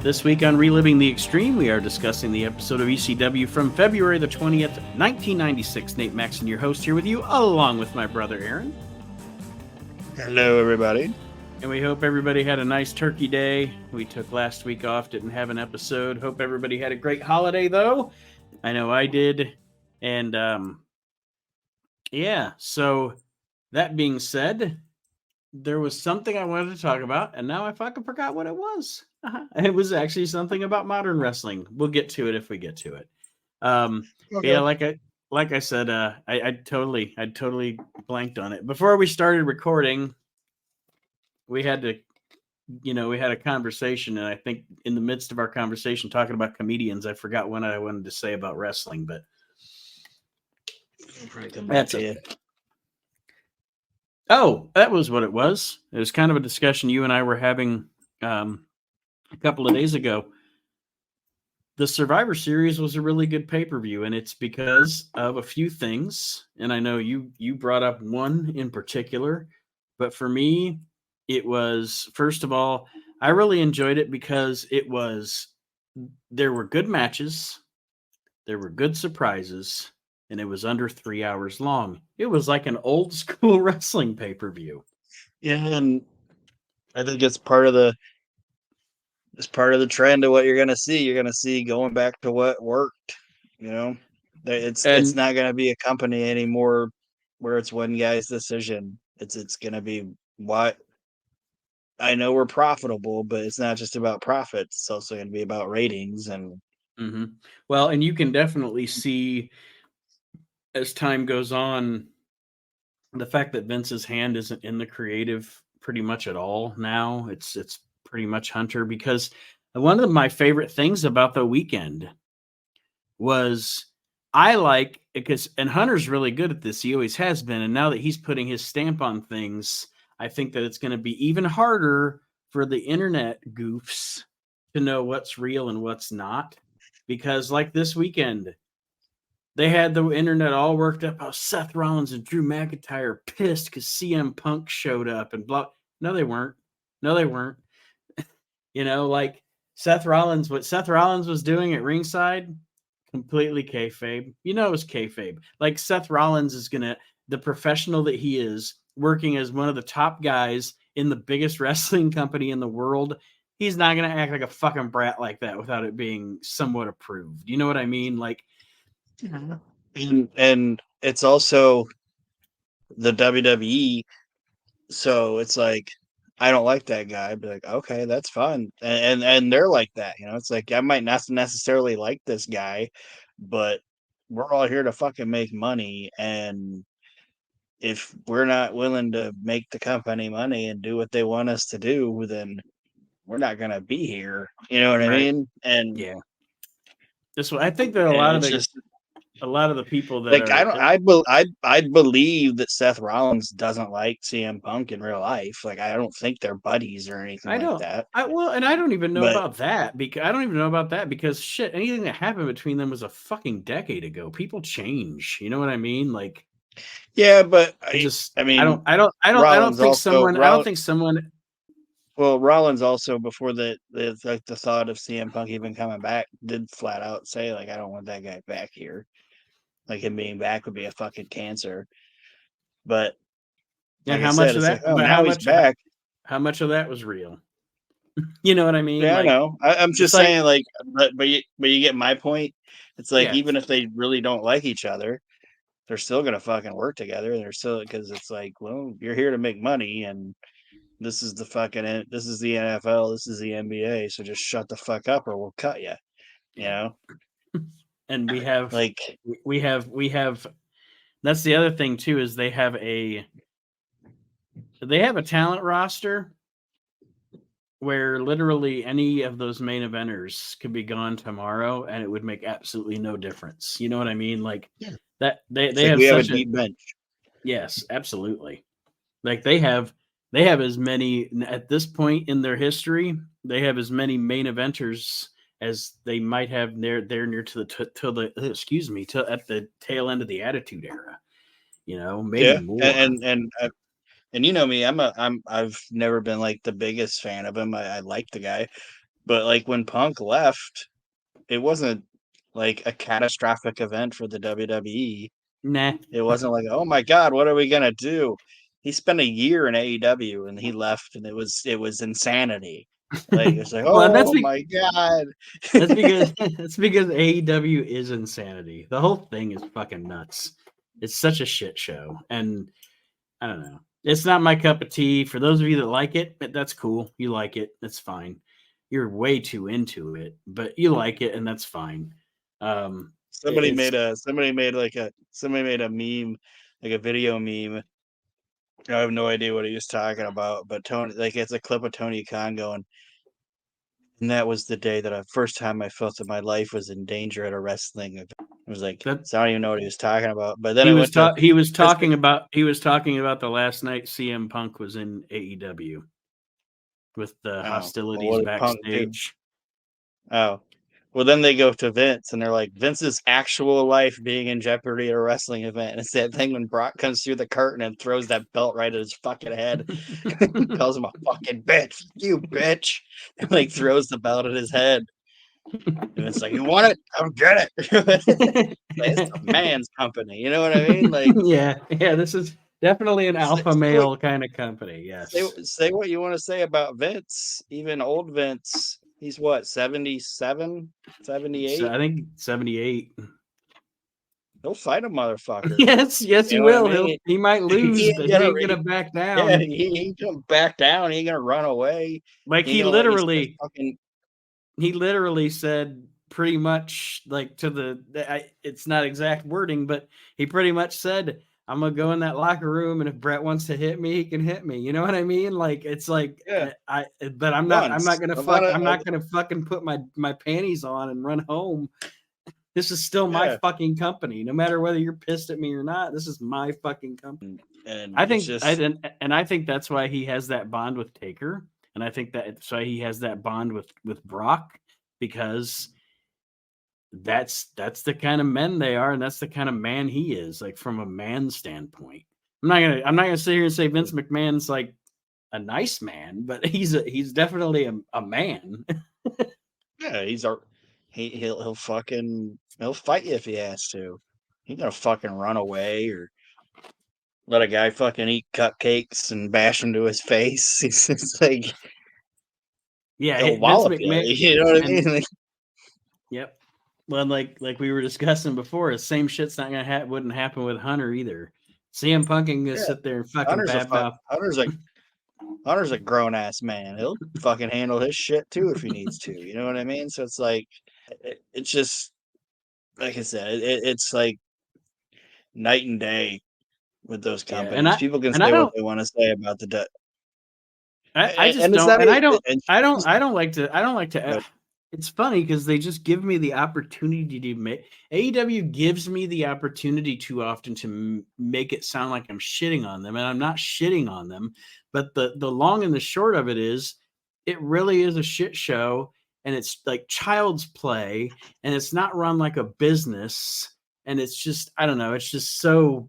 This week on Reliving the Extreme, we are discussing the episode of ECW from February the 20th, 1996. Nate Maxon, your host, here with you, along with my brother Aaron. Hello, everybody. And we hope everybody had a nice turkey day. We took last week off, didn't have an episode. Hope everybody had a great holiday, though. I know I did. And, yeah, so that being said, there was something I wanted to talk about, and now I fucking forgot what it was. It was actually something about modern wrestling. We'll get to it if we get to it. Okay. Yeah, like I said, I totally blanked on it. Before we started recording, we had a conversation, and I think in the midst of our conversation talking about comedians, I forgot what I wanted to say about wrestling, but that's it. Oh, that was what it was. It was kind of a discussion you and I were having a couple of days ago. The Survivor Series was a really good pay-per-view, and it's because of a few things. And I know you brought up one in particular, but for me, it was, first of all, I really enjoyed it because there were good matches, there were good surprises, and it was under 3 hours long. It was like an old school wrestling pay-per-view. Yeah, and I think it's part of the trend of what you're gonna see. You're gonna see going back to what worked. It's not gonna be a company anymore where it's one guy's decision. It's gonna be what I know we're profitable, but it's not just about profits. It's also gonna be about ratings and Well, and you can definitely see as time goes on, the fact that Vince's hand isn't in the creative pretty much at all now. It's pretty much Hunter, because one of my favorite things about the weekend was and Hunter's really good at this. He always has been. And now that he's putting his stamp on things, I think that it's going to be even harder for the internet goofs to know what's real and what's not. Because like this weekend, they had the internet all worked up how Seth Rollins and Drew McIntyre are pissed because CM Punk showed up and blah. No, they weren't. Like what Seth Rollins was doing at ringside, completely kayfabe. It was kayfabe. Like Seth Rollins is the professional that he is, working as one of the top guys in the biggest wrestling company in the world. He's not going to act like a fucking brat like that without it being somewhat approved. You know what I mean? Like, and it's also the WWE, so it's like I don't like that guy. I'd be like, okay, that's fine, and they're like that. It's like I might not necessarily like this guy, but we're all here to fucking make money, and if we're not willing to make the company money and do what they want us to do, then we're not gonna be here. You know what I mean? And yeah, I think that a lot of the people that like are I believe that Seth Rollins doesn't like CM Punk in real life. Like I don't think they're buddies or anything like that. And I don't even know But about that because shit, anything that happened between them was a fucking decade ago. People change. You know what I mean? Like, yeah, but I mean, don't think someone. Well, Rollins also, before the thought of CM Punk even coming back, did flat out say like, I don't want that guy back here. Like him being back would be a fucking cancer. But And like how I said, much of it's that? like, oh, But now he's back. how much of that was real? You know what I mean? Yeah, Like, I know. I'm just like, saying, like, but you get my point. It's like yeah, even if they really don't like each other, they're still gonna fucking work together. They're still, because it's like, well, you're here to make money, and this is the NFL, this is the NBA. So just shut the fuck up, or we'll cut you. You know, and we have like we have. That's the other thing too, is they have a talent roster where literally any of those main eventers could be gone tomorrow and it would make absolutely no difference. You know what I mean? Like, that they it's like have we have a such deep bench. yes, absolutely. Like they have as many at this point in their history. They have as many main eventers as they might have near to at the tail end of the Attitude Era. Maybe Yeah, more. and you know me, I've never been like the biggest fan of him. I like the guy, But like when Punk left, it wasn't like a catastrophic event for the WWE. Nah. It wasn't like, oh my god, what are we gonna do? He spent a year in AEW and he left, and it was insanity. Like it's like, Well, oh my god. that's because AEW is insanity. The whole thing is fucking nuts. It's such a shit show, and I don't know. It's not my cup of tea. For those of you that like it, that's cool. You like it. That's fine. You're way too into it, but you like it, and that's fine. Somebody It's made a meme, like a video meme. I have no idea what he was talking about, but Tony, like it's a clip of Tony Khan going, and that was the day that first time I felt that my life was in danger at a wrestling event. I was like, that so I don't even know what he was talking about. But then he it was went to he was Chris. talking about the last night CM Punk was in AEW with the Oh, well, hostilities what did Punk do? backstage. Oh, well, then they go to Vince and they're like, Vince's actual life being in jeopardy at a wrestling event. And it's that thing when Brock comes through the curtain and throws that belt right at his fucking head. Calls him a fucking bitch. You bitch. And like throws the belt at his head. And it's like, you want it? Come get it. It's a man's company. You know what I mean? Like, yeah, this is definitely an say, alpha say, what, male kind of company. Yes. say what you want to say about Vince. Even old Vince. He's what, 77, So 78? I think 78. He'll fight a motherfucker. Yes, he You know what I will. mean? He might He lose, ain't but he gonna, ain't gonna back yeah, down. he ain't gonna back down. He ain't gonna run away. Like He ain't gonna let you start fucking. he literally said pretty much like to it's not exact wording, but he pretty much said, I'm gonna go in that locker room, and if Brett wants to hit me, he can hit me. You know what I mean? Like it's like Yeah, but I'm once. not gonna fucking put my panties on and run home. This is still my Yeah, fucking company, no matter whether you're pissed at me or not. This is my fucking company. and I it's think just I think that's why he has that bond with Taker, and I think that's why he has that bond with Brock, because that's the kind of men they are, and that's the kind of man he is, like from a man standpoint. I'm not gonna sit here and say Vince McMahon's like a nice man, but he's definitely a man. yeah. He'll fucking he'll fight you if he has to. He gonna fucking run away or let a guy fucking eat cupcakes and bash him to his face. It's like Yeah, he'll Vince wallop you. McMahon, You know what I and mean? Like, yep. Well, like we were discussing before, the same shit's not gonna wouldn't happen with Hunter either. CM Punk ain't gonna yeah, sit there and fucking Hunter's a fuck. badmouth. Hunter's a grown ass man. He'll fucking handle his shit too if he needs to. You know what I mean? So it's like, it's just like I said, it's like night and day with those Yeah, companies. People can I say what don't they want to say about the, I just and it's don't, not and even. And I don't like to but it's funny because they just give me the opportunity to make AEW gives me the opportunity too often to make it sound like I'm shitting on them, and I'm not shitting on them, but the long and the short of it is, it really is a shit show, and it's like child's play, and it's not run like a business, and it's just I don't know, it's just so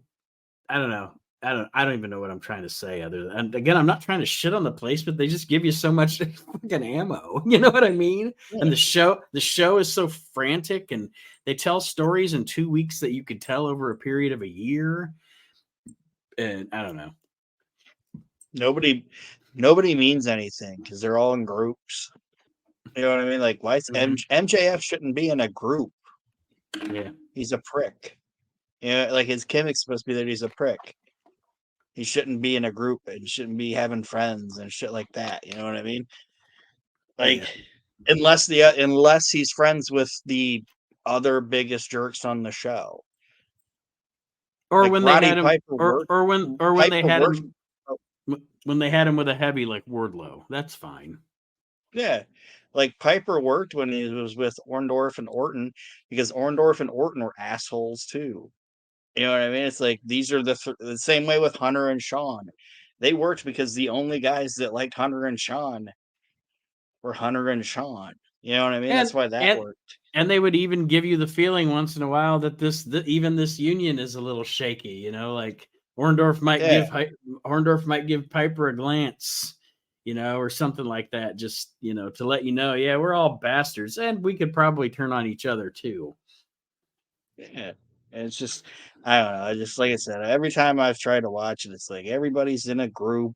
I don't know. I don't even know what I'm trying to say other than, and again, I'm not trying to shit on the place, but they just give you so much fucking ammo. You know what I mean? And yeah, the show is so frantic, and they tell stories in 2 weeks that you could tell over a period of a year. And I don't know. nobody nobody means anything because they're all in groups. You know what I mean? Like, why is Mhm. MJF shouldn't be in a group? Yeah. He's a prick. You know, like his gimmick's supposed to be that he's a prick. He shouldn't be in a group and shouldn't be having friends and shit like that. You know what I mean? Like, Yeah. unless he's friends with the other biggest jerks on the show, Or like when they Roddy had him, Piper worked. or when they Piper had worked. him when they had him with a heavy like Wardlow. That's fine. Yeah, like Piper worked when he was with Orndorff and Orton because Orndorff and Orton were assholes too. You know what I mean? It's like these are the same way with Hunter and Sean. They worked because the only guys that liked Hunter and Sean were Hunter and Sean. You know what I mean? And That's why that and worked. and they would even give you the feeling once in a while that even this union is a little shaky. Like Yeah, Orndorff might give Piper a glance, or something like that, just, to let you know, yeah, we're all bastards and we could probably turn on each other too. Yeah. And it's just, I don't know. Just like I said, every time I've tried to watch it, it's like everybody's in a group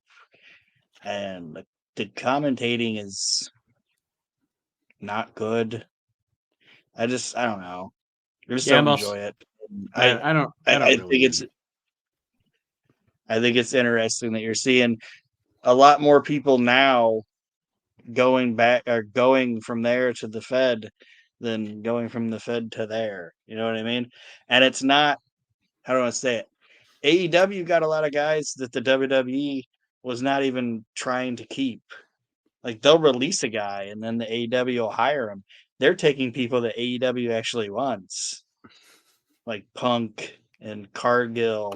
and the commentating is not good. I don't know. I just Yeah, don't I'm also, enjoy it. I, I don't, I, I don't I really think it's, either. I think it's interesting that you're seeing a lot more people now going back or going from there to the Fed than going from the Fed to there. You know what I mean? And it's not, how do I say it? AEW got a lot of guys that the WWE was not even trying to keep. Like they'll release a guy and then the AEW will hire him. They're taking people that AEW actually wants, like Punk and Cargill,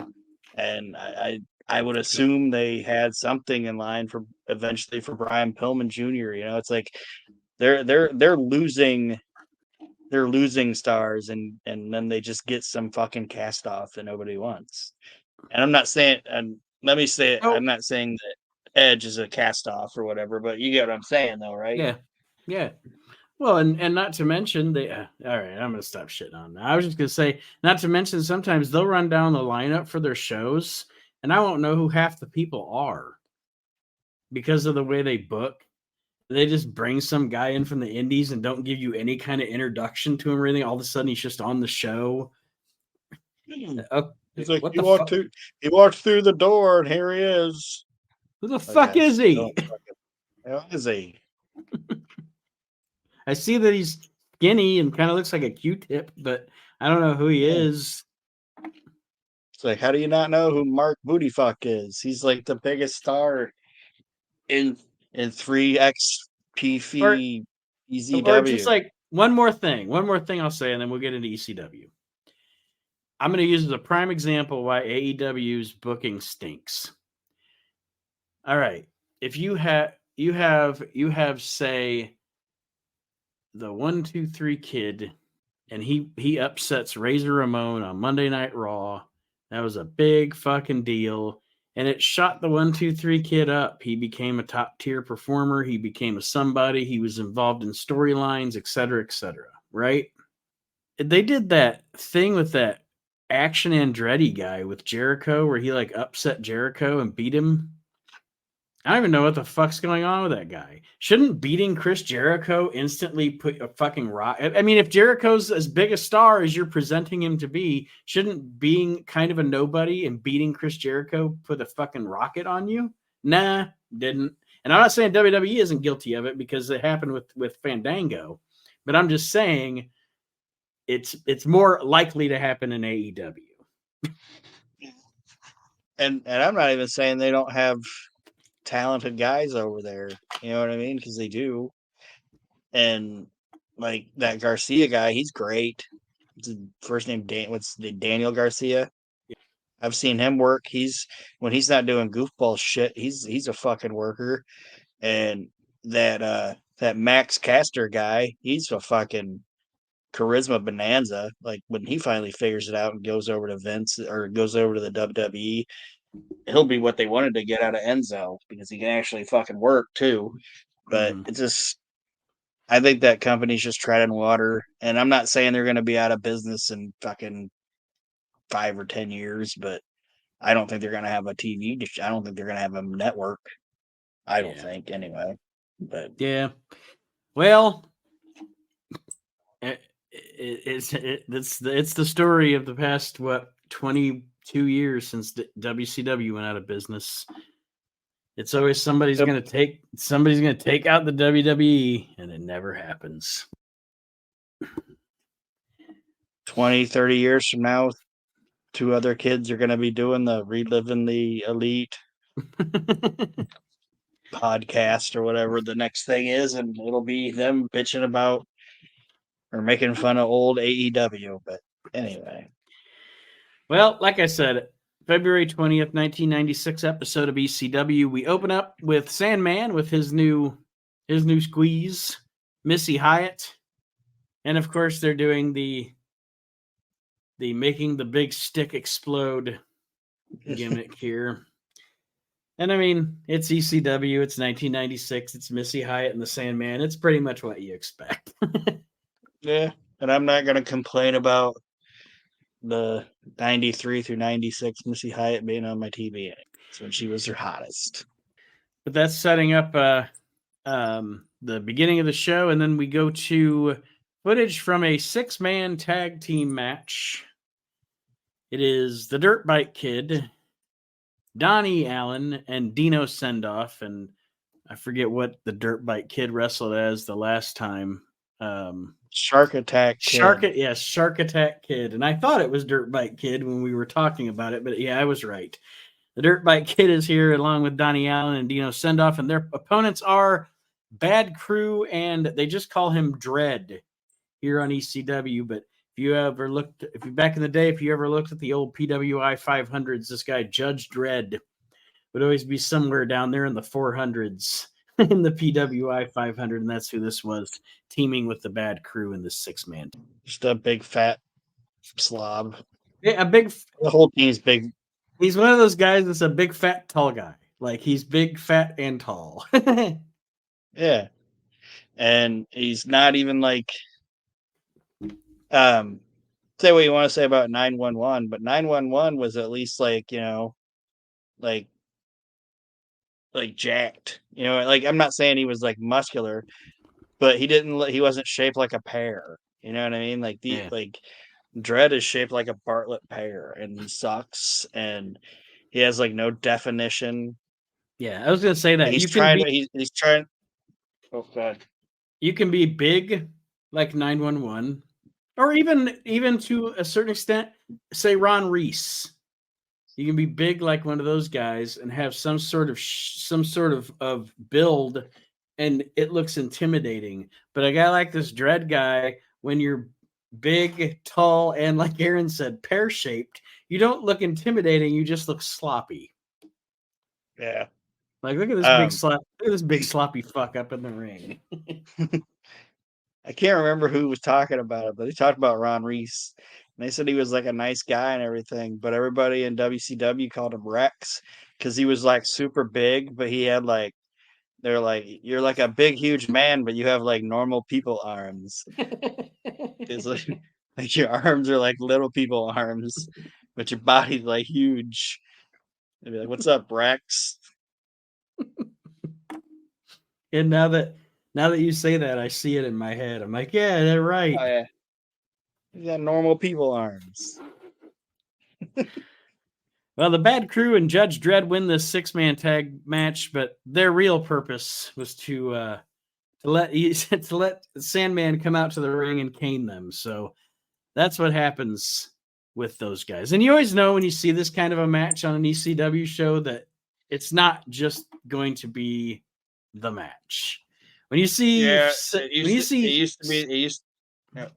and I would assume they had something in line for eventually for Brian Pillman Jr. It's like they're losing stars and then they just get some fucking cast off that nobody wants. And I'm not saying, and let me say it, Oh, I'm not saying that Edge is a cast off or whatever, but you get what I'm saying though, right? yeah. Yeah. Well, and not to mention they. All right, I'm gonna stop shitting on that. I was just gonna say, not to mention sometimes they'll run down the lineup for their shows, and I won't know who half the people are because of the way they book. They just bring some guy in from the indies and don't give you any kind of introduction to him or anything. All of a sudden, he's just on the show. It's like What the fuck? he walked through the door and here he is. Who the Like fuck is he? how is he? I see that he's skinny and kind of looks like a Q-tip, but I don't know who he Yeah. is. It's like, how do you not know who Mark Bootyfuck is? He's like the biggest star in 3XP Or just EZW. like one more thing I'll say, and then we'll get into ECW. I'm going to use as a prime example why AEW's booking stinks. All right, if you have say the 1-2-3 Kid, and he upsets Razor Ramon on Monday Night Raw. That was a big fucking deal. And it shot the 1-2-3 Kid up. He became a top tier performer. He became a somebody. He was involved in storylines, etc., etc. Right? They did that thing with that Action Andretti guy with Jericho, where he like upset Jericho and beat him. I don't even know what the fuck's going on with that guy. Shouldn't beating Chris Jericho instantly put a fucking rock? I mean, if Jericho's as big a star as you're presenting him to be, shouldn't being kind of a nobody and beating Chris Jericho put a fucking rocket on you? Nah, didn't. And I'm not saying WWE isn't guilty of it because it happened with Fandango, but I'm just saying it's more likely to happen in AEW. And I'm not even saying they don't have talented guys over there. You know what I mean? Because they do. And like that Garcia guy, he's great. His first name what's the Daniel Garcia? I've seen him work. When he's not doing goofball shit, he's a fucking worker. And that Max Caster guy, he's a fucking charisma bonanza. Like when he finally figures it out and goes over to Vince or goes over to the WWE, he'll be what they wanted to get out of Enzo because he can actually fucking work too. But Mm-hmm. it's just, I think that company's just treading water, and I'm not saying they're going to be out of business in fucking 5 or 10 years, but I don't think they're going to have a TV. I don't think they're going to have a network. I don't Yeah. think anyway. But Yeah. Well, it's the story of the past 22 years since the WCW went out of business. It's always somebody's going to take out the WWE, and it never happens. 20, 30 years from now, two other kids are going to be doing the Reliving the Elite podcast or whatever the next thing is, and it'll be them bitching about or making fun of old AEW. But anyway, Well, like I said, February 20th, 1996 episode of ECW. We open up with Sandman with his new squeeze, Missy Hyatt, and of course they're doing the making the big stick explode gimmick here. And I mean, it's ECW, it's 1996, it's Missy Hyatt and the Sandman. It's pretty much what you expect. Yeah, and I'm not gonna complain about the 93 through 96 Missy Hyatt being on my TV. It's when she was her hottest. But that's setting up the beginning of the show, and then we go to footage from a 6-man tag team match. It is the Dirt Bike Kid, Donnie Allen, and Dino Sendoff, and I forget what the Dirt Bike Kid wrestled as the last time. Shark Attack Kid. Shark Attack Kid, and I thought it was Dirt Bike Kid when we were talking about it, but yeah, I was right. The Dirt Bike Kid is here along with Donnie Allen and Dino Sendoff, and their opponents are Bad Crew, and they just call him Dread here on ECW. But if you ever looked, if you back in the day, if you ever looked at the old PWI 500s, this guy Judge Dread would always be somewhere down there in the 400s in the PWI 500, and that's who this was, teaming with the Bad Crew in this 6-man. Just a big fat slob. Yeah, a big. The whole team's big. He's one of those guys that's a big fat tall guy. Like he's big, fat, and tall. Yeah, and he's not even like say what you want to say about 911, but 911 was at least like, like jacked. Like I'm not saying he was like muscular, but he wasn't shaped like a pear. You know what I mean? Like Yeah. like Dread is shaped like a Bartlett pear, and he sucks, and he has like no definition. Yeah, I was gonna say that He's you can trying be to. He's trying. Oh God. you can be big like 911, or even to a certain extent, say Ron Reese. You can be big like one of those guys and have some sort of build, and it looks intimidating. But a guy like this Dread guy, when you're big, tall, and like Aaron said, pear shaped, you don't look intimidating. You just look sloppy. Yeah. Like look at this big sloppy fuck up in the ring. I can't remember who was talking about it, but they talked about Ron Reese. And they said he was like a nice guy and everything, but everybody in WCW called him Rex because he was like super big, but he had like they're like, you're like a big, huge man, but you have like normal people arms. It's like your arms are like little people arms, but your body's like huge. They'd be like, "What's up, Rex?" And now that you say that, I see it in my head. I'm like, yeah, they're right. Oh yeah, you got normal people arms. Well, the Bad Crew and Judge Dredd win this 6-man tag match, but their real purpose was to let to let Sandman come out to the ring and cane them. So that's what happens with those guys. And you always know when you see this kind of a match on an ECW show that it's not just going to be the match. When you see Yeah, when you see it used to be it used. Yeah, go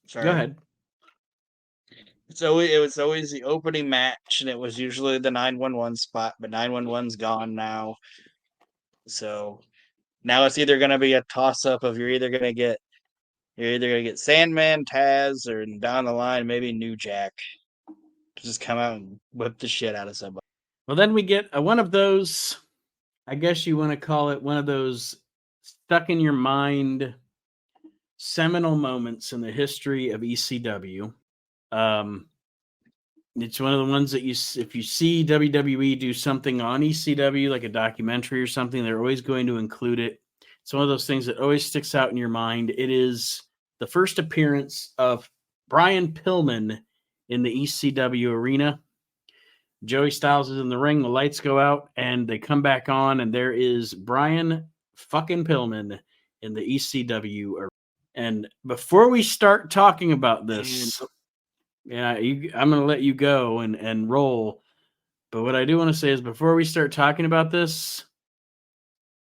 sorry. ahead. It was always the opening match, and it was usually the 911 spot, but 911's gone now. So now it's either going to be a toss up of you're either going to get Sandman, Taz, or down the line maybe New Jack to just come out and whip the shit out of somebody. Well, then we get one of those, I guess you want to call it one of those stuck in your mind seminal moments in the history of ECW. It's one of the ones that if you see WWE do something on ECW, like a documentary or something, they're always going to include it. It's one of those things that always sticks out in your mind. It is the first appearance of Brian Pillman in the ECW arena. Joey Styles is in the ring, the lights go out, and they come back on, and there is Brian fucking Pillman in the ECW arena. And before we start talking about this, I'm going to let you go and roll. But what I do want to say is before we start talking about this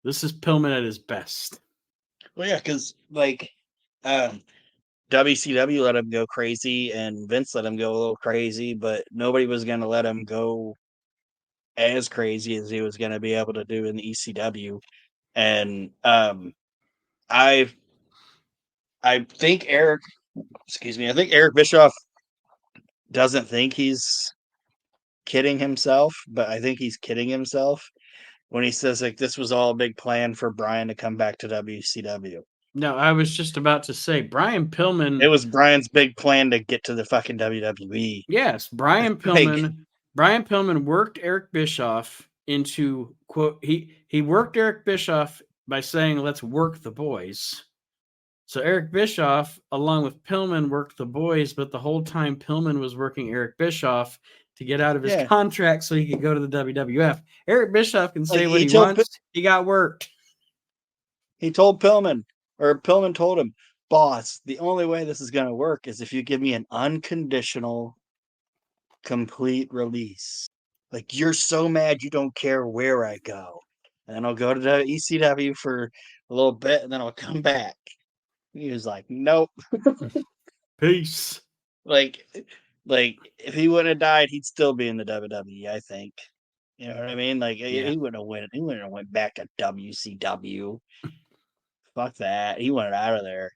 is Pillman at his best. Well, yeah, because like WCW let him go crazy and Vince let him go a little crazy, but nobody was going to let him go as crazy as he was going to be able to do in the ECW. And I think I think Eric Bischoff doesn't think he's kidding himself, but I think he's kidding himself when he says like this was all a big plan for Brian to come back to WCW. No, I was just about to say Brian It Pillman. was Brian's big plan to get to the fucking WWE. Yes, Brian Like, Pillman. Brian Pillman worked Eric Bischoff into quote. He worked Eric Bischoff by saying, "Let's work the boys." So Eric Bischoff, along with Pillman, worked the boys, but the whole time Pillman was working Eric Bischoff to get out of his yeah, contract so he could go to the WWF. Eric Bischoff can like say what he wants. He got worked. he told Pillman, or Pillman told him, boss, the only way this is going to work is if you give me an unconditional, complete release. Like, you're so mad you don't care where I go. And then I'll go to the ECW for a little bit and then I'll come back. He was like, nope. Peace. Like, if he wouldn't have died, he'd still be in the WWE, I think. You know what I mean? Like, Yeah. he wouldn't have went. He wouldn't have went back to WCW. Fuck that. He wanted out of there.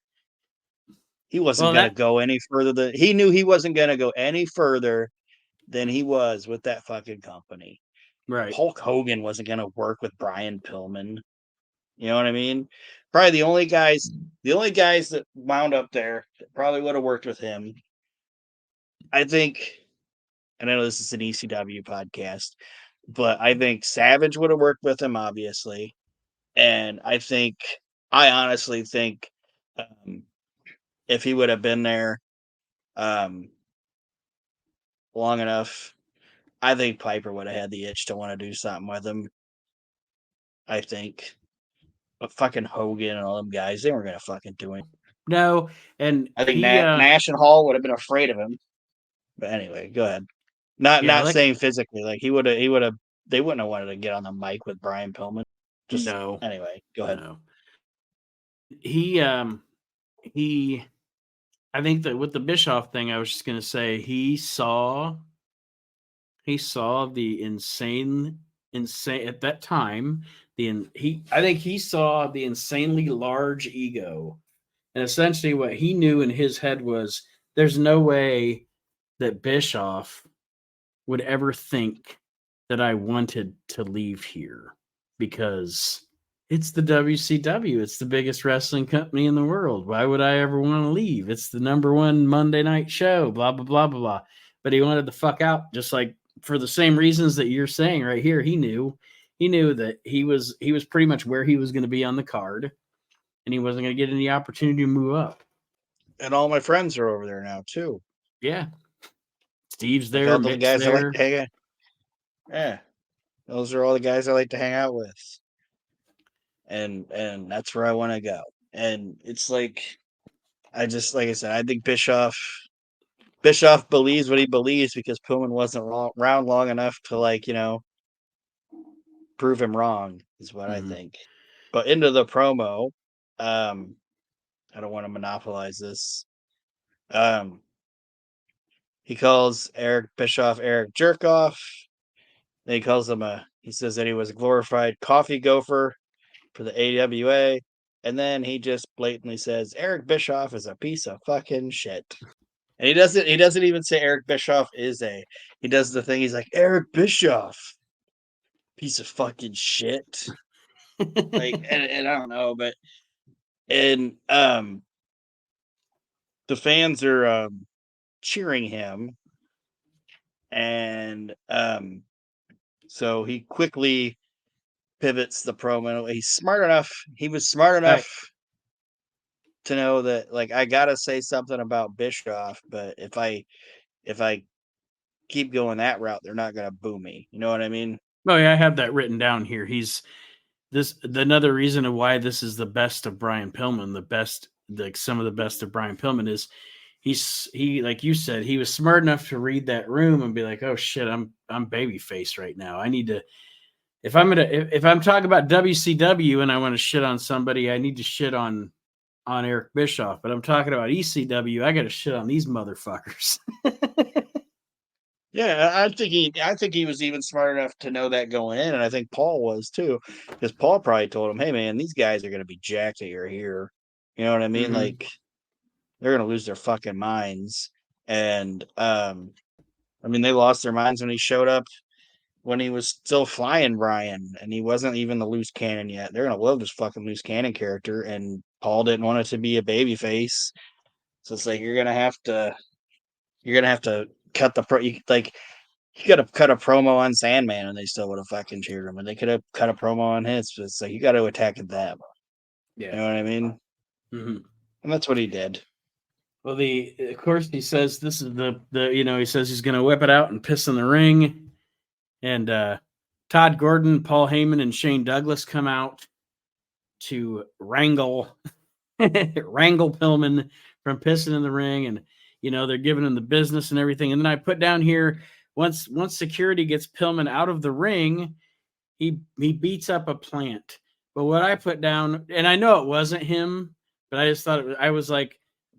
He wasn't going to go any further. He knew he wasn't going to go any further than he was with that fucking company. Right. Hulk Hogan wasn't going to work with Brian Pillman. You know what I mean? Probably the only guys that wound up there that probably would have worked with him. I think, and I know this is an ECW podcast, but I think Savage would have worked with him, obviously. And I honestly think if he would have been there long enough, I think Piper would have had the itch to want to do something with him. I think. But fucking Hogan and all them guys, they weren't going to fucking do it. No, and I think Nash and Hall would have been afraid of him. But anyway, go ahead. Not saying physically. Like, he would have, they wouldn't have wanted to get on the mic with Brian Pillman. Anyway, go ahead. No. I think that with the Bischoff thing, I was just going to say he saw the insane at that time. I think he saw the insanely large ego, and essentially what he knew in his head was there's no way that Bischoff would ever think that I wanted to leave here because it's the WCW. It's the biggest wrestling company in the world. Why would I ever want to leave? It's the number one Monday night show, blah, blah, blah, blah, blah. But he wanted the fuck out, just like for the same reasons that you're saying right here. He knew that he was pretty much where he was going to be on the card, and he wasn't going to get any opportunity to move up. And all my friends are over there now too. Yeah. Steve's there. All the guys I like to hang out. Yeah. Those are all the guys I like to hang out with. And that's where I want to go. And it's like I said, I think Bischoff believes what he believes because Pillman wasn't around long enough to prove him wrong is what I think. But into the promo, I don't want to monopolize this. He calls Eric Bischoff Eric Jerkoff. Then he calls him he says that he was a glorified coffee gopher for the AWA. And then he just blatantly says Eric Bischoff is a piece of fucking shit. And he doesn't even say Eric Bischoff is he does the thing. He's like, Eric Bischoff, piece of fucking shit. Like, and I don't know, but the fans are cheering him. And so he quickly pivots the promo. He was smart enough to know that, like, I gotta say something about Bischoff, but if I keep going that route, they're not gonna boo me. You know what I mean? Oh yeah, I have that written down here. Another reason of why this is the best of Brian Pillman, some of the best of Brian Pillman is he like you said, he was smart enough to read that room and be like, oh shit, I'm babyface right now. I need to, if I'm talking about WCW and I want to shit on somebody, I need to shit on Eric Bischoff. But I'm talking about ECW, I got to shit on these motherfuckers. Yeah, I think he was even smart enough to know that going in, and I think Paul was too, because Paul probably told him, "Hey, man, these guys are going to be jacked that you're here." You know what I mean? Like, they're going to lose their fucking minds, and I mean, they lost their minds when he showed up when he was still flying Brian, and he wasn't even the loose cannon yet. They're gonna love this fucking loose cannon character, and Paul didn't want it to be a baby face, so it's like you're gonna have to cut the like you could have cut a promo on Sandman, and they still would have fucking cheered him, and they could have cut a promo on his. But it's like you got to attack them. Yeah. You know what I mean? Mm-hmm. And that's what he did. Well, of course he says this is the he says he's gonna whip it out and piss in the ring, and Todd Gordon, Paul Heyman, and Shane Douglas come out to wrangle Pillman from pissing in the ring, and they're giving him the business and everything. And then I put down here once security gets Pillman out of the ring, he beats up a plant. But what I put down, and I know it wasn't him, but I just thought I was like,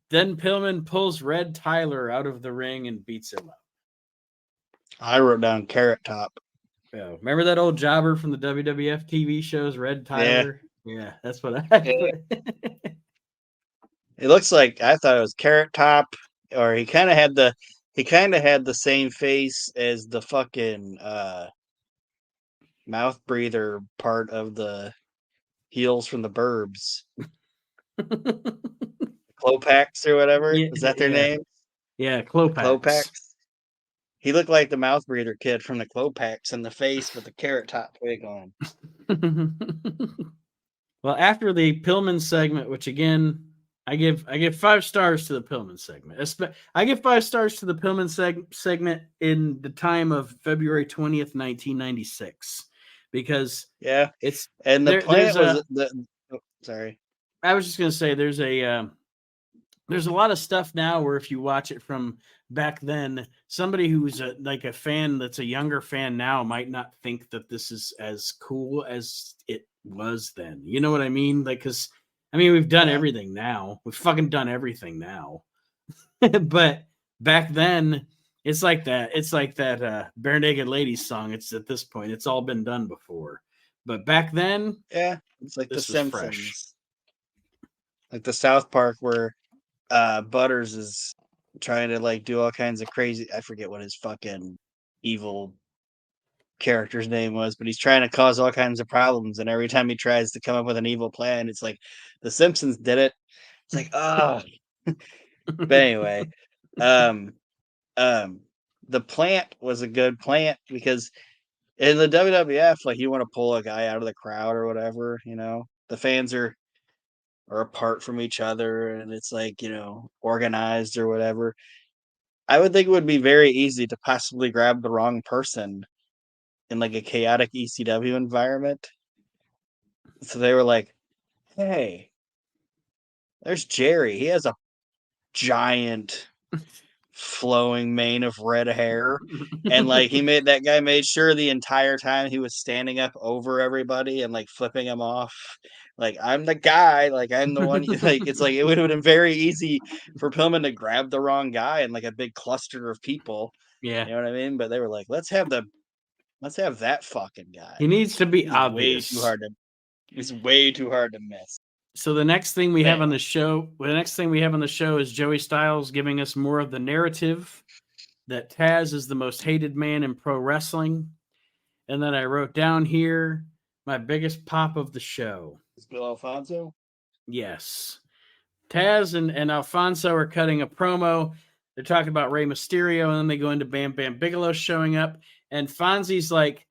then Pillman pulls Red Tyler out of the ring and beats him up. I wrote down Carrot Top. Oh, remember that old jobber from the WWF TV shows, Red Tyler? Yeah, that's what I put. It looks like I thought it was Carrot Top, or he kind of had the same face as the fucking mouth breather part of the heels from the Burbs. Clopax or whatever. Yeah, Is that their name? Yeah, Clopax. Clopax. He looked like the mouth breather kid from the Clopax in the face with the Carrot Top wig on. Well, after the Pillman segment, which again, I give 5 stars to the Pillman segment. I give 5 stars to the Pillman segment in the time of February 20th, 1996, because it's and the plant was sorry. I was just gonna say there's a lot of stuff now where if you watch it from back then, somebody who's a fan that's a younger fan now might not think that this is as cool as it was then. You know what I mean? Like, because we've done everything now. We've fucking done everything now. But back then, it's like that. It's like that Bare Naked Ladies song. It's at this point, it's all been done before. But back then, it's like The Simpsons, fresh. Like the South Park where Butters is trying to like do all kinds of crazy. I forget what his fucking evil character's name was, but he's trying to cause all kinds of problems. And every time he tries to come up with an evil plan, it's like The Simpsons did it. It's like, oh. But anyway, the plant was a good plant because in the WWF, like you want to pull a guy out of the crowd or whatever, the fans are apart from each other and it's like, organized or whatever. I would think it would be very easy to possibly grab the wrong person in like a chaotic ECW environment. So they were like, hey, there's Jerry. He has a giant flowing mane of red hair. And like that guy made sure the entire time he was standing up over everybody and like flipping him off. Like, I'm the guy, like I'm the one. Like, it's like it would have been very easy for Pillman to grab the wrong guy and like a big cluster of people. Yeah. You know what I mean? But they were like, let's have that fucking guy. He needs to be He's obvious. He's way too hard to miss. So the next thing we have on the show, is Joey Styles giving us more of the narrative that Taz is the most hated man in pro wrestling. And then I wrote down here my biggest pop of the show. Is Bill Alfonso? Yes. Taz and Alfonso are cutting a promo. They're talking about Rey Mysterio, and then they go into Bam Bam Bigelow showing up. And Fonzie's like,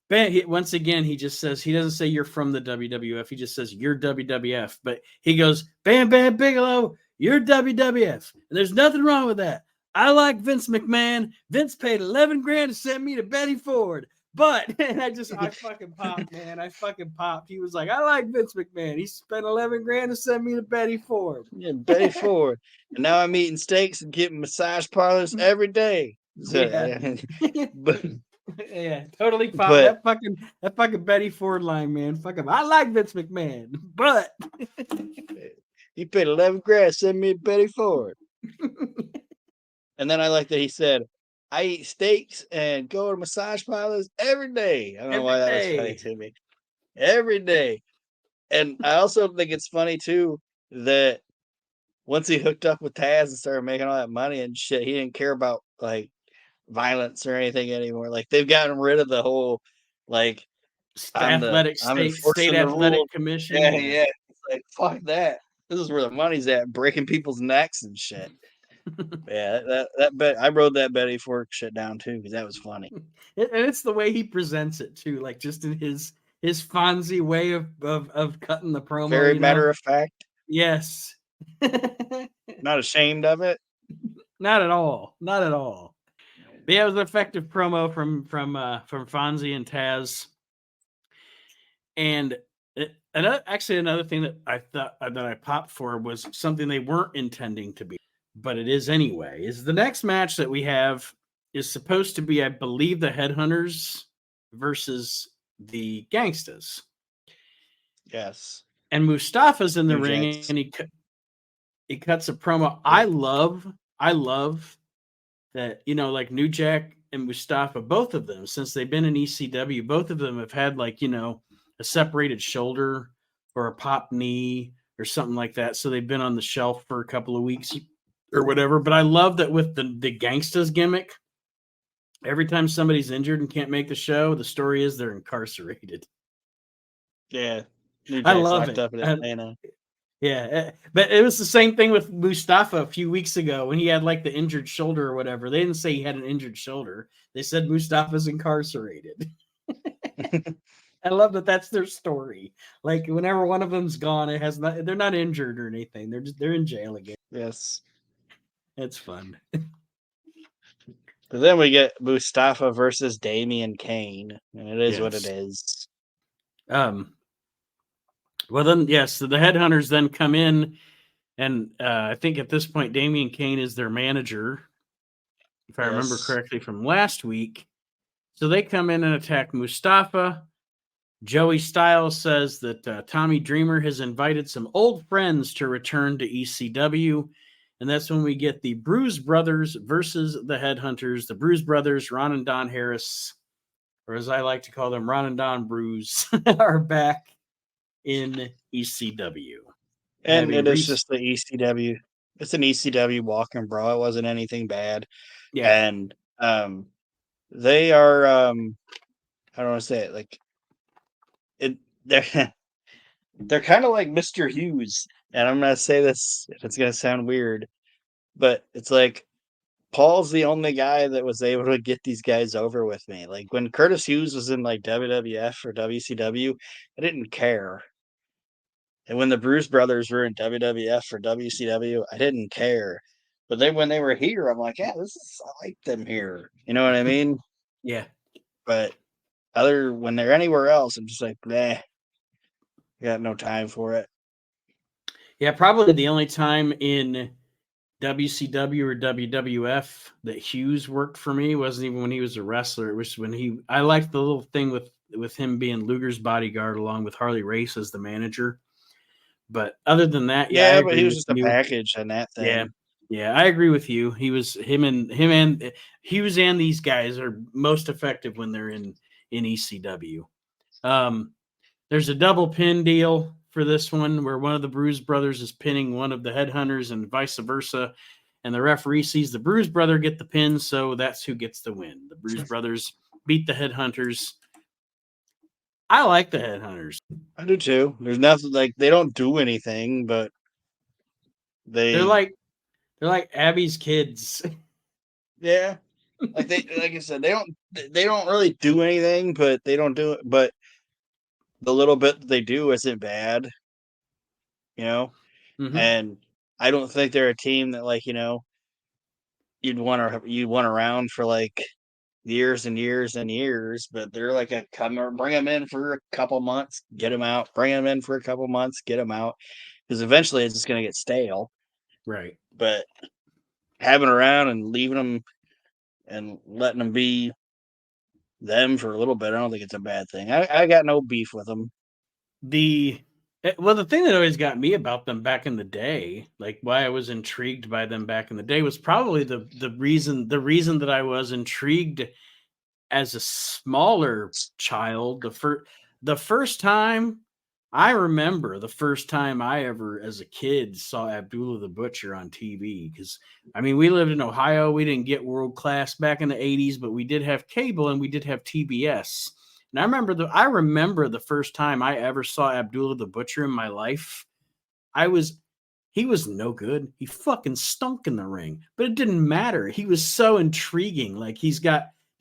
once again, he just says, he doesn't say you're from the WWF. He just says you're WWF. But he goes, Bam Bam Bigelow, you're WWF. And there's nothing wrong with that. I like Vince McMahon. Vince paid 11 grand to send me to Betty Ford. But, and I fucking popped, man. I fucking popped. He was like, I like Vince McMahon. He spent 11 grand to send me to Betty Ford. Yeah, Betty Ford. And now I'm eating steaks and getting massage parlors every day. So, yeah. But, yeah, totally popped. That fucking Betty Ford line, man. Fuck him. I like Vince McMahon, but he paid 11 grand to send me to Betty Ford. And then I like that he said, I eat steaks and go to massage parlors every day. I don't know why that was funny to me. Every day. And I also think it's funny too that once he hooked up with Taz and started making all that money and shit, he didn't care about like violence or anything anymore. Like they've gotten rid of the whole like I'm State enforcing the rule. athletic commission. Yeah, Yeah. yeah. It's like fuck that. This is where the money's at, breaking people's necks and shit. Yeah, that bet I wrote that Betty Fork shit down too because that was funny. And it's the way he presents it too, like just in his Fonzie way of cutting the promo, Very you know. matter of fact. Yes. Not ashamed of it. Not at all. Not at all. But yeah, it was an effective promo from Fonzie and Taz. And another thing that I thought that I popped for was something they weren't intending to be, but it is anyway. Is the next match that we have is supposed to be, I believe, the Headhunters versus the Gangstas. Yes. And Mustafa's in the New ring, Jacks. and he cuts a promo. Yeah. I love that, you know, like New Jack and Mustafa, both of them, since they've been in ECW, both of them have had, like, you know, a separated shoulder or a pop knee or something like that. So they've been on the shelf for a couple of weeks or whatever. But I love that with the Gangstas gimmick, every time somebody's injured and can't make the show, the story is they're incarcerated. Yeah. New I Jack's love locked it. up in Atlanta. Yeah, but it was the same thing with Mustafa a few weeks ago when he had like the injured shoulder or whatever. They didn't say he had an injured shoulder. They said Mustafa's incarcerated. I love that that's their story. Like whenever one of them's gone, it has not. They're not injured or anything. They're in jail again. Yes. It's fun. But then we get Mustafa versus Damian Kane, and it is what it Yes. is. Well then, yes. So the Headhunters then come in, and I think at this point, Damian Kane is their manager, if I remember Yes. correctly from last week. So they come in and attack Mustafa. Joey Styles says that Tommy Dreamer has invited some old friends to return to ECW. And that's when we get the Bruise Brothers versus the Headhunters. The Bruise Brothers, Ron and Don Harris, or as I like to call them, Ron and Don Bruise, are back in ECW. And it is just the ECW. It's an ECW walking brawl. It wasn't anything bad. Yeah. And they are I don't want to say it like it they're kind of like Mr. Hughes. And I'm gonna say this, it's gonna sound weird, but it's like Paul's the only guy that was able to get these guys over with me. Like when Curtis Hughes was in like WWF or WCW, I didn't care. And when the Bruce Brothers were in WWF or WCW, I didn't care. But then when they were here, I'm like, yeah, I like them here. You know what I mean? Yeah. But when they're anywhere else, I'm just like, nah, I got no time for it. Yeah, probably the only time in WCW or WWF that Hughes worked for me wasn't even when he was a wrestler. It was when I liked the little thing with him being Luger's bodyguard along with Harley Race as the manager. But other than that, yeah, I Yeah, but he agree was with just a you. package on that Yeah. thing. Yeah, I agree with you. Him and Hughes and these guys are most effective when they're in ECW. There's a double pin deal for this one where one of the Bruise Brothers is pinning one of the Headhunters and vice versa. And the referee sees the Bruise Brother get the pin, so that's who gets the win. The Bruise Brothers beat the Headhunters. I like the Headhunters. I do too. There's nothing like they don't do anything, but They're they like Abby's kids. yeah. Like like I said, they don't really do anything, but they don't do it. But the little bit that they do isn't bad, you know. Mm-hmm. And I don't think they're a team that like you'd want around for like years and years and years. But they're like a come or bring them in for a couple months, get them out. Bring them in for a couple months, get them out, because eventually it's just gonna get stale. Right. But having around and leaving them and letting them be them for a little bit, I don't think it's a bad thing. I got no beef with them. The thing that always got me about them back in the day, like why I was intrigued by them back in the day, was probably the reason that I was intrigued as a smaller child. The first time I remember the first time I ever, as a kid, saw Abdullah the Butcher on TV. Because, I mean, we lived in Ohio. We didn't get world class back in the 80s, but we did have cable and we did have TBS. And I remember the first time I ever saw Abdullah the Butcher in my life. I was He was no good. He fucking stunk in the ring, but it didn't matter. He was so intriguing. Like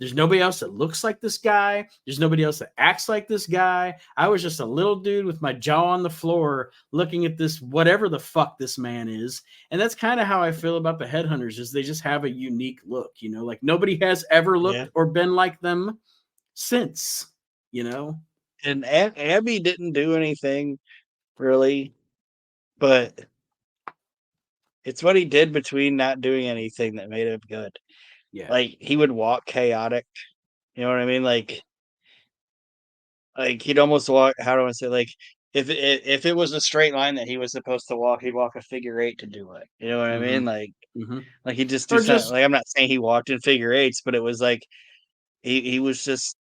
there's nobody else that looks like this guy. There's nobody else that acts like this guy. I was just a little dude with my jaw on the floor looking at this, whatever the fuck this man is. And that's kind of how I feel about the Headhunters is they just have a unique look, like nobody has ever Yeah. looked or been like them since. And Abby didn't do anything really, but it's what he did between not doing anything that made him good. Yeah. Like he would walk chaotic. You know what I mean? Like he'd almost walk. How do I say? Like if it was a straight line that he was supposed to walk, he'd walk a figure eight to do it. You know what I Mm-hmm. mean? Like Mm-hmm. like he'd just do Or something. just Like I'm not saying he walked in figure eights, but it was like he was just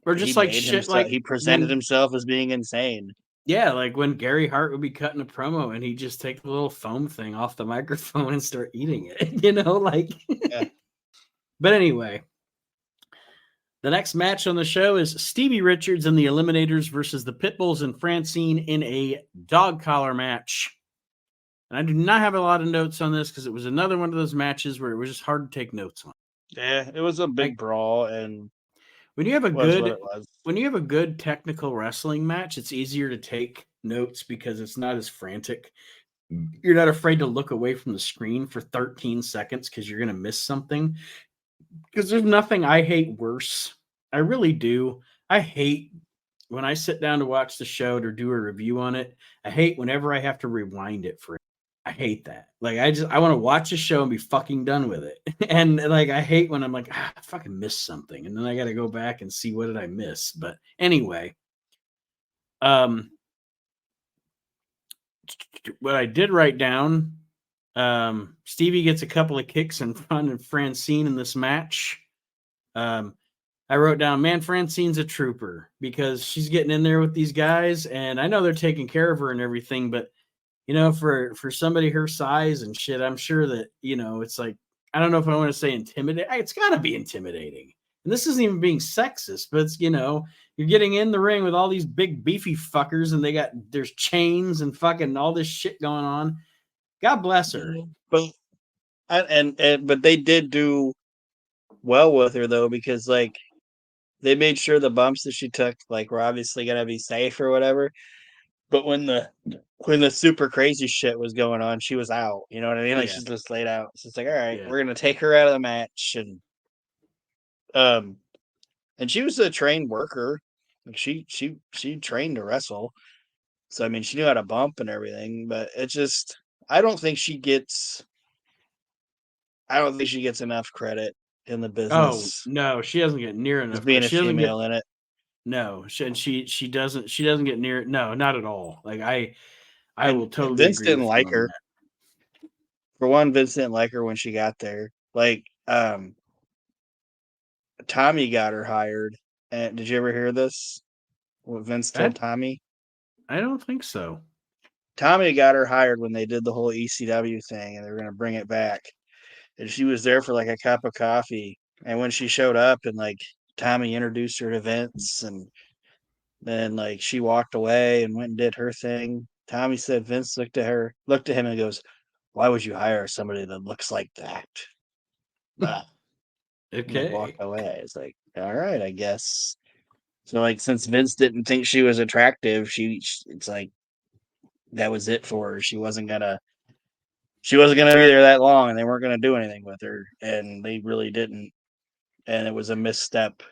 or he just like made shit himself. like He presented when himself as being insane. Yeah, like when Gary Hart would be cutting a promo and he'd just take the little foam thing off the microphone and start eating it, like. Yeah. But anyway, the next match on the show is Stevie Richards and the Eliminators versus the Pitbulls and Francine in a dog collar match. And I do not have a lot of notes on this because it was another one of those matches where it was just hard to take notes on. Yeah, it was a big Like brawl and when you have a was what good it was. when you have a good technical wrestling match, it's easier to take notes because it's not as frantic. You're not afraid to look away from the screen for 13 seconds because you're going to miss something. Because there's nothing I hate worse. I really do. I hate when I sit down to watch the show or do a review on it. I hate whenever I have to rewind it for it. I hate that. Like I want to watch a show and be fucking done with it. And like I hate when I'm like, I fucking missed something. And then I got to go back and see what did I miss. But anyway, um what I did write down, Stevie gets a couple of kicks in front of Francine in this match. I wrote down, man, Francine's a trooper because she's getting in there with these guys, and I know they're taking care of her and everything, but for somebody her size and shit, I'm sure that it's like I don't know if I want to say intimidating. It's got to be intimidating, and this isn't even being sexist, but it's you're getting in the ring with all these big beefy fuckers, and there's chains and fucking all this shit going on. God bless her. But but they did do well with her though because like they made sure the bumps that she took like were obviously gonna be safe or whatever. But when the super crazy shit was going on, she was out. You know what I mean? Like Yeah, she's just laid out. So it's like, all right, yeah. we're gonna take her out of the match, um, and she was a trained worker. Like she trained to wrestle. So I mean, she knew how to bump and everything. But it just, I don't think she gets. I don't think she gets enough credit in the Oh business no, she doesn't get near as enough being credit. a She doesn't get female in it. no, she doesn't get near. No, not at all. Like I will And totally Vince agree didn't with you like on her. that. For one, Vince didn't like her when she got there. Like, Tommy got her hired. And did you ever hear this? What Vince I told Tommy? I don't think so. Tommy got her hired when they did the whole ECW thing and they were going to bring it back. And she was there for like a cup of coffee. And when she showed up and like Tommy introduced her to Vince and then like she walked away and went and did her thing. Tommy said Vince looked at him and goes, "Why would you hire somebody that looks like that?" Ah, and like walked Okay. away. It's like, all right, I guess. So like since Vince didn't think she was attractive, it's like that was it for her. She wasn't gonna be there that long, and they weren't gonna do anything with her, and they really didn't. And it was a misstep,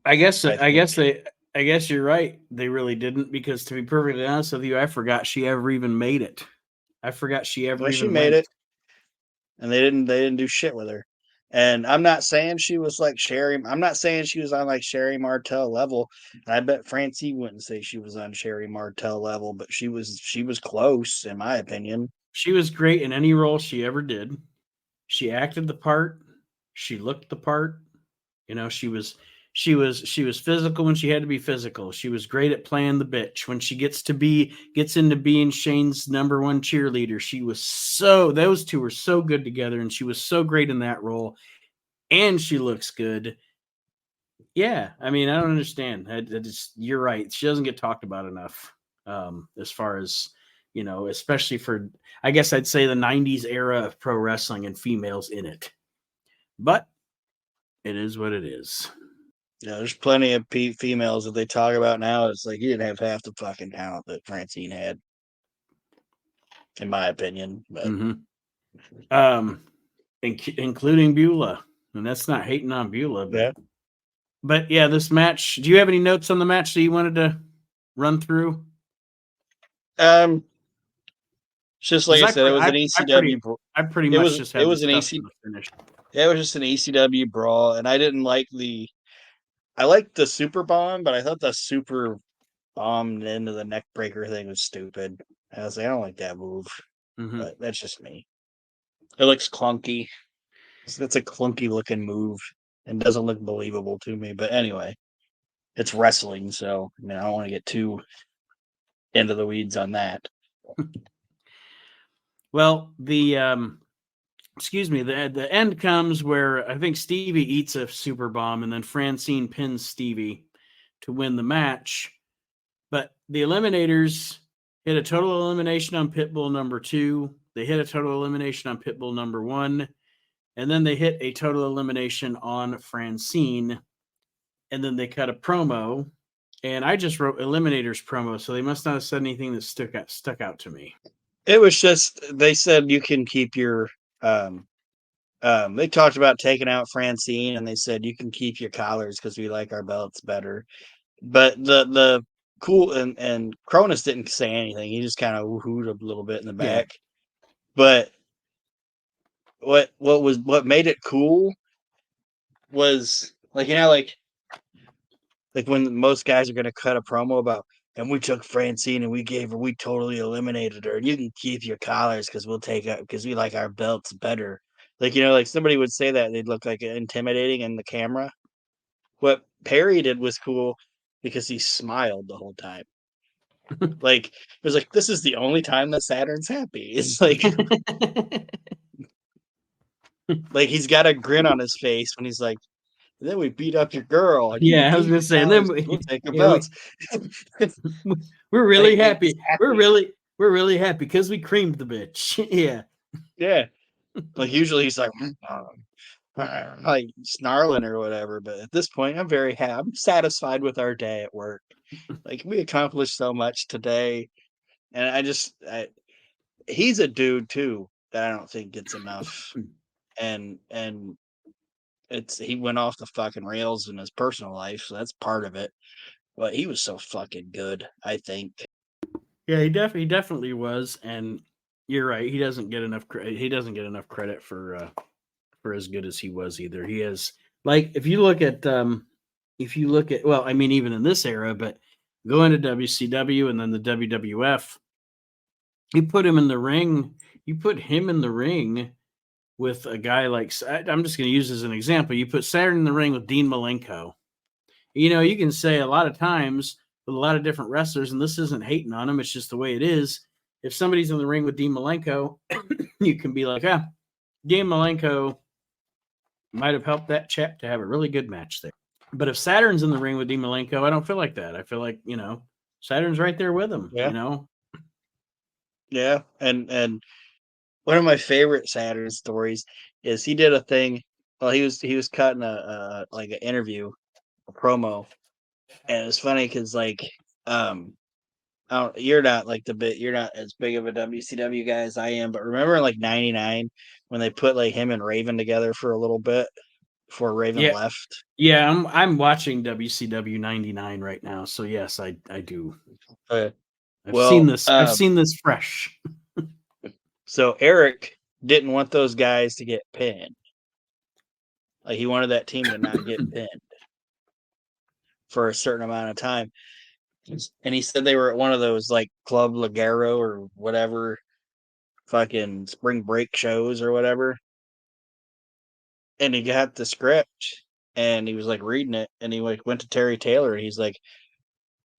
I guess I I think. guess they I guess you're right. They really didn't because to be perfectly honest with you, I forgot she ever even made it. I forgot she ever Well, she even made went. it, and they didn't do shit with her. And I'm not saying she was like Sherry. I'm not saying she was on like Sherry Martel level. And I bet Francie wouldn't say she was on Sherry Martel level, but she was close in my opinion. She was great in any role she ever did. She acted the part. She looked the part. She was She was physical when she had to be physical. She was great at playing the bitch. When she gets into being Shane's number one cheerleader, those two were so good together, and she was so great in that role. And she looks good. Yeah, I mean, I don't understand. You're right. She doesn't get talked about enough. As far as especially for, I guess I'd say the '90s era of pro wrestling and females in it. But it is what it is. Yeah, there's plenty of females that they talk about now. It's like you didn't have half the fucking talent that Francine had, in my opinion. But including Beulah, and that's not hating on Beulah, yeah. But yeah, this match. Do you have any notes on the match that you wanted to run through? Just like I said, it was an ECW. I pretty much just had it was an ECW finish. Yeah, it was just an ECW brawl, and I didn't like I liked the super bomb, but I thought the super bomb into the neck breaker thing was stupid. I was like, I don't like that move, but that's just me. It looks clunky. It's a clunky looking move and doesn't look believable to me. But anyway, it's wrestling, so I don't want to get too into the weeds on that. Well, the end comes where I think Stevie eats a super bomb, and then Francine pins Stevie to win the match. But the Eliminators hit a total elimination on Pitbull number 2. They hit a total elimination on Pitbull number 1. And then they hit a total elimination on Francine. And then they cut a promo. And I just wrote Eliminators promo, so they must not have said anything that stuck out to me. It was just, they said you can keep your they talked about taking out Francine, and they said you can keep your collars because we like our belts better. But the cool and Cronus didn't say anything. He just kind of woohooed a little bit in the back. Yeah. But what made it cool was like like when most guys are gonna cut a promo about, and we took Francine and we totally eliminated her, and you can keep your collars because we'll take it because we like our belts better. Like like somebody would say that they'd look like intimidating in the camera. What Perry did was cool because he smiled the whole time. Like it was like, this is the only time that Saturn's happy. It's like like he's got a grin on his face when he's like, and then we beat up your girl. And I was gonna say, and then we'll take your belts. We're really happy. We're really happy because we creamed the bitch. Yeah. Like usually he's like snarling or whatever, but at this point I'm very happy. I'm satisfied with our day at work. Like we accomplished so much today, and he's a dude too that I don't think gets enough, and he went off the fucking rails in his personal life, so that's part of it. But he was so fucking good, I think. Yeah, he definitely was, and you're right. He doesn't get enough credit for as good as he was either. He has, like, if you look at well, I mean, even in this era, but going to WCW and then the WWF, you put him in the ring. You put him in the ring with a guy like, I'm just going to use as an example. You put Saturn in the ring with Dean Malenko. You can say a lot of times with a lot of different wrestlers, and this isn't hating on him, it's just the way it is. If somebody's in the ring with Dean Malenko, you can be like, Dean Malenko might have helped that chap to have a really good match there. But if Saturn's in the ring with Dean Malenko, I don't feel like that. I feel like, Saturn's right there with him, Yeah, and one of my favorite Saturn stories is he did a thing. Well, he was cutting like an interview, a promo, and it was funny because you're not you're not as big of a WCW guy as I am, but remember in like '99 when they put like him and Raven together for a little bit before Raven left? Yeah, I'm watching WCW '99 right now, so yes, I do. I've seen this fresh. So Eric didn't want those guys to get pinned. Like he wanted that team to not get pinned for a certain amount of time. And he said they were at one of those like Club Ligero or whatever fucking spring break shows or whatever. And he got the script and he was like reading it, and he like went to Terry Taylor, and he's like,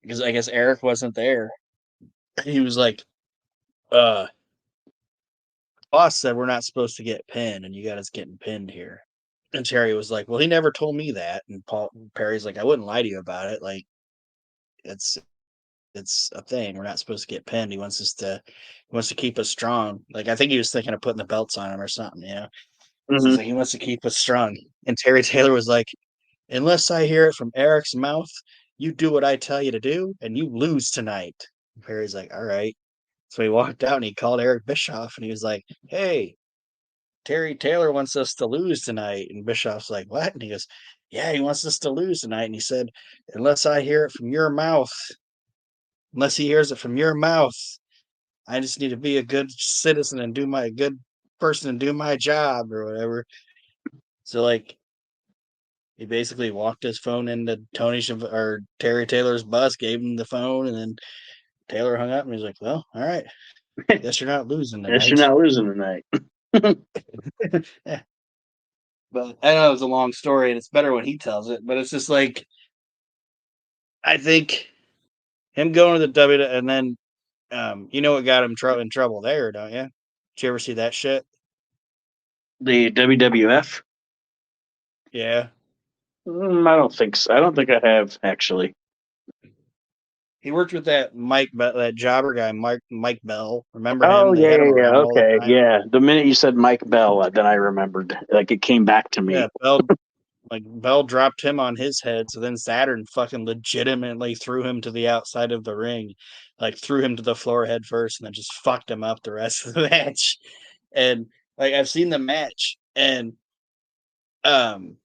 because I guess Eric wasn't there. He was like, boss said we're not supposed to get pinned, and you got us getting pinned here. And Terry was like, well, he never told me that. And Perry's like, I wouldn't lie to you about it. Like, it's a thing. We're not supposed to get pinned. He wants to keep us strong. Like, I think he was thinking of putting the belts on him or something, you know. So Mm-hmm. he's like, he wants to keep us strong. And Terry Taylor was like, unless I hear it from Eric's mouth, you do what I tell you to do, and you lose tonight. And Perry's like, all right. So he walked out and he called Eric Bischoff, and he was like, hey, Terry Taylor wants us to lose tonight. And Bischoff's like, what? And he goes, yeah, he wants us to lose tonight. And he said, unless I hear it from your mouth, unless he hears it from your mouth, I just need to be a good citizen and do my good person and do my job or whatever. So like he basically walked his phone into or Terry Taylor's bus, gave him the phone, and then Taylor hung up and he's like, well, all right. Guess you're not losing Guess you're tonight. not losing tonight. Yeah. But I know it's a long story and it's better when he tells it, but it's just like I think him going to the W and then you know what got him in trouble there, don't you? Did you ever see that shit? The WWF? Yeah. I don't think so. I don't think I have actually. He worked with that that jobber guy, Mike Bell. Remember him? Oh They yeah, had him yeah, yeah. around all the Okay, time. yeah. The minute you said Mike Bell, then I remembered. Like it came back to Yeah, me. Bell dropped him on his head, so then Saturn fucking legitimately threw him to the outside of the ring, like threw him to the floor head first, and then just fucked him up the rest of the match. And like I've seen the match, and um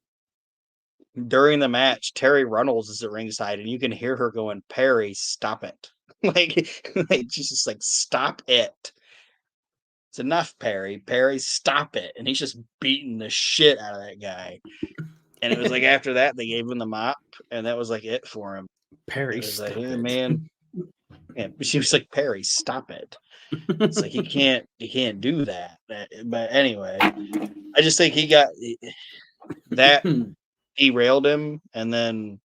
during the match, Terry Runnels is at ringside, and you can hear her going, "Perry, stop it!" like she's just like, "Stop it! It's enough, Perry. Perry, stop it!" And he's just beating the shit out of that guy. And it was like after that they gave him the mop, and that was like it for him. Perry, It was like, stop hey it. man, yeah. She was like, Perry, stop it. It's like you can't do that. But anyway, I just think he got that derailed him, and then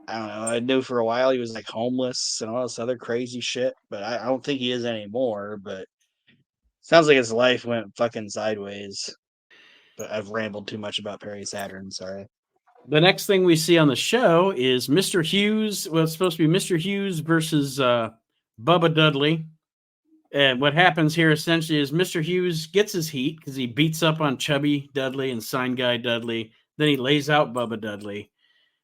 I don't know. I knew for a while he was like homeless and all this other crazy shit, but I don't think he is anymore. But sounds like his life went fucking sideways. But I've rambled too much about Perry Saturn. Sorry. The next thing we see on the show is Mr. Hughes. Well, it's supposed to be Mr. Hughes versus Bubba Dudley. And what happens here essentially is Mr. Hughes gets his heat because he beats up on Chubby Dudley and Sign Guy Dudley. Then he lays out Bubba Dudley.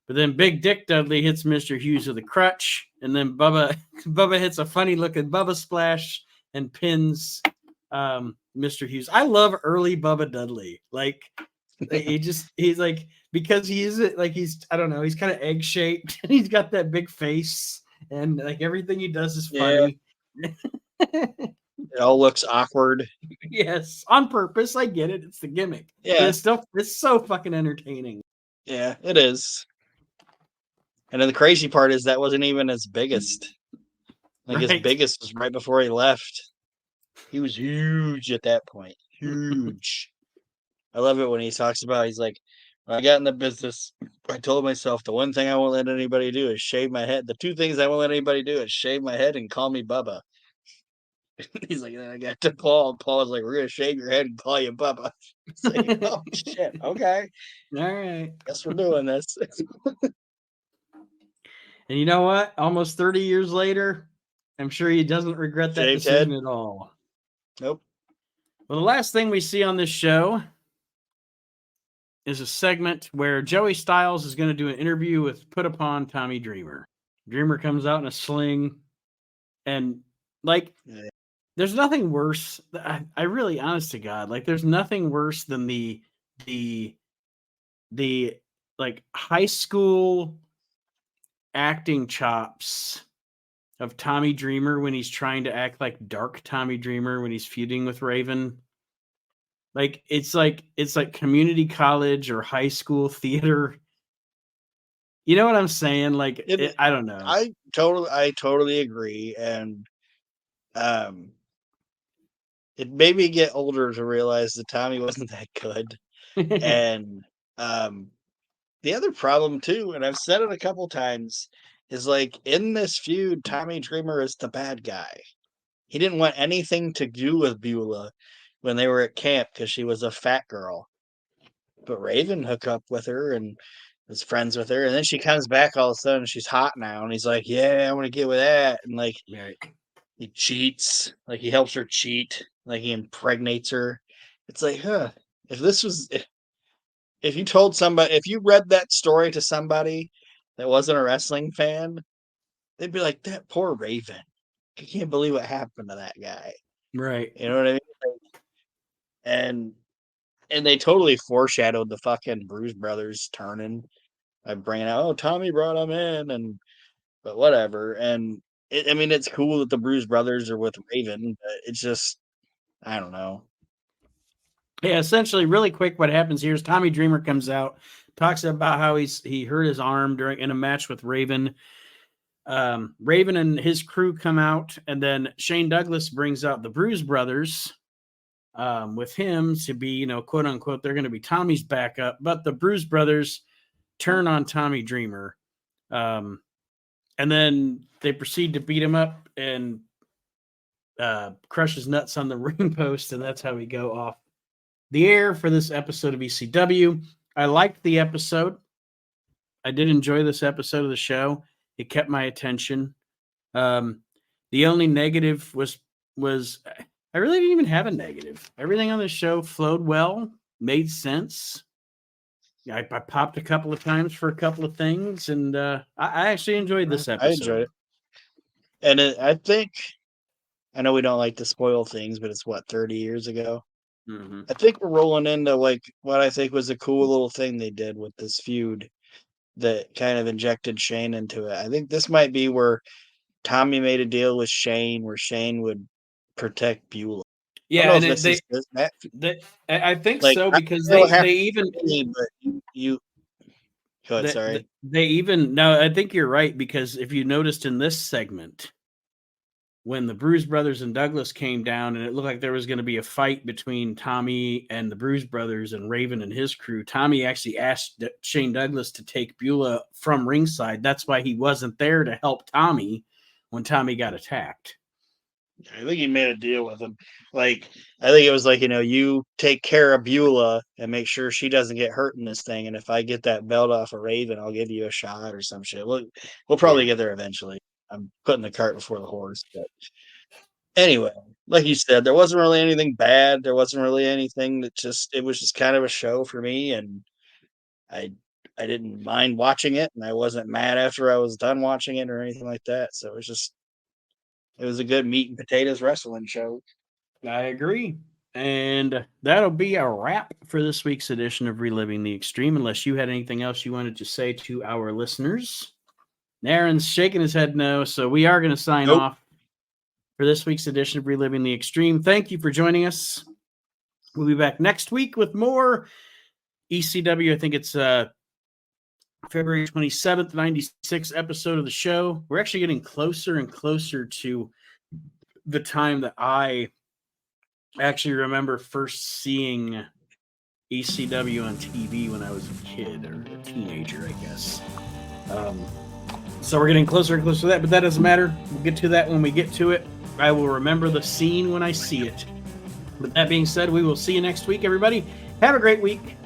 But then Big Dick Dudley hits Mr. Hughes with a crutch. And then Bubba hits a funny looking Bubba splash and pins Mr. Hughes. I love early Bubba Dudley. Like, he's like, because he is like, I don't know, he's kind of egg shaped and he's got that big face and like everything he does is Yeah, funny. it all looks awkward. Yes, on purpose. I get it. It's the gimmick. But Yeah, it's so fucking entertaining. yeah, it is. And then the crazy part is that wasn't even his biggest. Like his Right. biggest was right before he left. He was huge at that point. Huge. I love it when he talks about he's like, when I got in the business, I told myself the one thing I won't let anybody do is shave my head. The two things I won't let anybody do is shave my head and call me Bubba. He's like, then I got to Paul. Paul was like, we're gonna shave your head and call you Bubba. It's like, oh shit, okay. All right. Guess we're doing this. And you know what? Almost 30 years later, I'm sure he doesn't regret that Shaved decision head? at all. Nope. Well, the last thing we see on this show is a segment where Joey Styles is going to do an interview with Put Upon Tommy Dreamer. Dreamer comes out in a sling, and like, Yeah. there's nothing worse. I really, honest to God, like, there's nothing worse than the like high school acting chops of Tommy Dreamer when he's trying to act like dark Tommy Dreamer when he's feuding with Raven. Like it's like community college or high school theater. You know what I'm saying? Like I don't know. I totally agree. And um it made me get older to realize that Tommy wasn't that good. And The other problem too, and I've said it a couple times, is like in this feud, Tommy Dreamer is the bad guy. He didn't want anything to do with Beulah when they were at camp because she was a fat girl. But Raven hooked up with her and was friends with her, and then she comes back all of a sudden. She's hot now, and he's like, "Yeah, I want to get with that." And like Right. he cheats, like he helps her cheat, like he impregnates her. It's like, huh? If this was, if you told somebody, if you read that story to somebody that wasn't a wrestling fan, they'd be like, "That poor Raven. I can't believe what happened to that guy." Right. You know what I mean? And and they totally foreshadowed the fucking Bruise Brothers turning by bringing out, "Oh, Tommy brought him in," and but whatever. And I mean, it's cool that the Bruise Brothers are with Raven, but it's just, I don't know. Yeah, essentially, really quick, what happens here is Tommy Dreamer comes out, talks about how he hurt his arm in a match with Raven. Raven and his crew come out, and then Shane Douglas brings out the Bruise Brothers with him to be, quote unquote, they're going to be Tommy's backup. But the Bruise Brothers turn on Tommy Dreamer, and then they proceed to beat him up and crush his nuts on the ring post, and that's how we go off the air for this episode of ECW. I liked the episode. I did enjoy this episode of the show. It kept my attention. The only negative was I really didn't even have a negative. Everything on the show flowed well, made sense. I popped a couple of times for a couple of things, and I actually enjoyed this episode. I enjoyed it. And I think, I know we don't like to spoil things, but it's what, 30 years ago? Mm-hmm. I think we're rolling into like what I think was a cool little thing they did with this feud that kind of injected Shane into it. I think this might be where Tommy made a deal with Shane where Shane would protect Beulah. Yeah, and I think like, so, I because don't know what they even happened to me, but you go ahead, sorry. they even no, I think you're right, because if you noticed in this segment, when the Bruise Brothers and Douglas came down and it looked like there was going to be a fight between Tommy and the Bruise Brothers and Raven and his crew, Tommy actually asked Shane Douglas to take Beulah from ringside. That's why he wasn't there to help Tommy when Tommy got attacked. I think he made a deal with him. Like, I think it was like, you take care of Beulah and make sure she doesn't get hurt in this thing. And if I get that belt off of Raven, I'll give you a shot or some shit. We'll probably get there eventually. I'm putting the cart before the horse. But anyway, like you said, there wasn't really anything bad. There wasn't really anything it was just kind of a show for me. And I didn't mind watching it. And I wasn't mad after I was done watching it or anything like that. So it was a good meat and potatoes wrestling show. I agree. And that'll be a wrap for this week's edition of Reliving the Extreme, unless you had anything else you wanted to say to our listeners. Aaron's shaking his head no, so we are going to sign off for this week's edition of Reliving the Extreme. Thank you for joining us. We'll be back next week with more ECW. I think it's February 27th, 96 episode of the show. We're actually getting closer and closer to the time that I actually remember first seeing ECW on TV when I was a kid or a teenager, I guess. So we're getting closer and closer to that, but that doesn't matter. We'll get to that when we get to it. I will remember the scene when I see it. With that being said, we will see you next week, everybody. Have a great week.